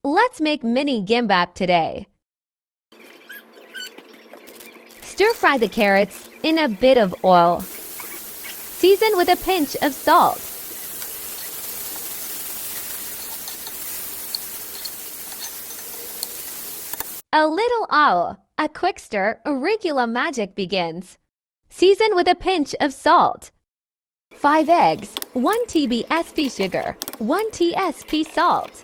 Let's make mini gimbap today. Stir-fry the carrots in a bit of oil. Season with a pinch of salt. A little oil, a quick stir, arugula magic begins. Season with a pinch of salt. 5 eggs, 1 TBSP sugar, 1 TSP salt.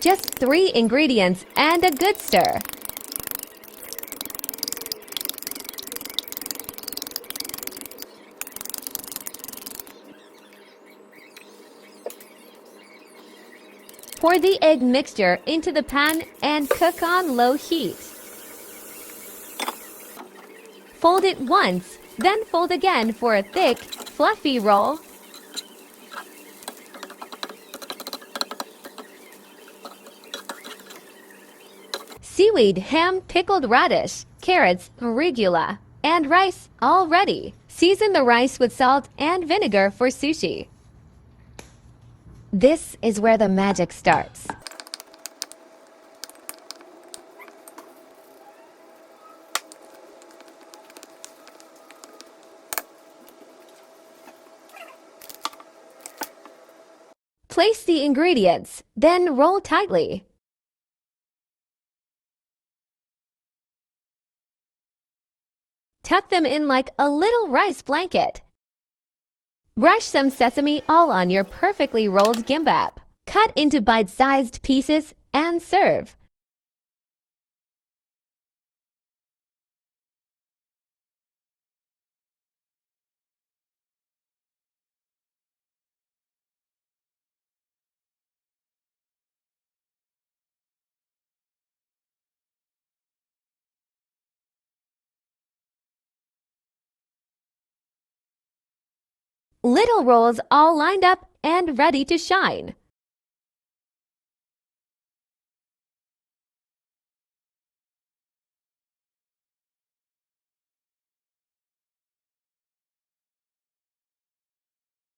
Just 3 ingredients and a good stir. Pour the egg mixture into the pan and cook on low heat. Fold it once, then fold again for a thick, fluffy roll. Seaweed, ham, pickled radish, carrots, arugula, and rice all ready. Season the rice with salt and vinegar for sushi. This is where the magic starts. Place the ingredients, then roll tightly. Tuck them in like a little rice blanket. Brush some sesame all on your perfectly rolled gimbap. Cut into bite-sized pieces and serve. Little rolls all lined up and ready to shine.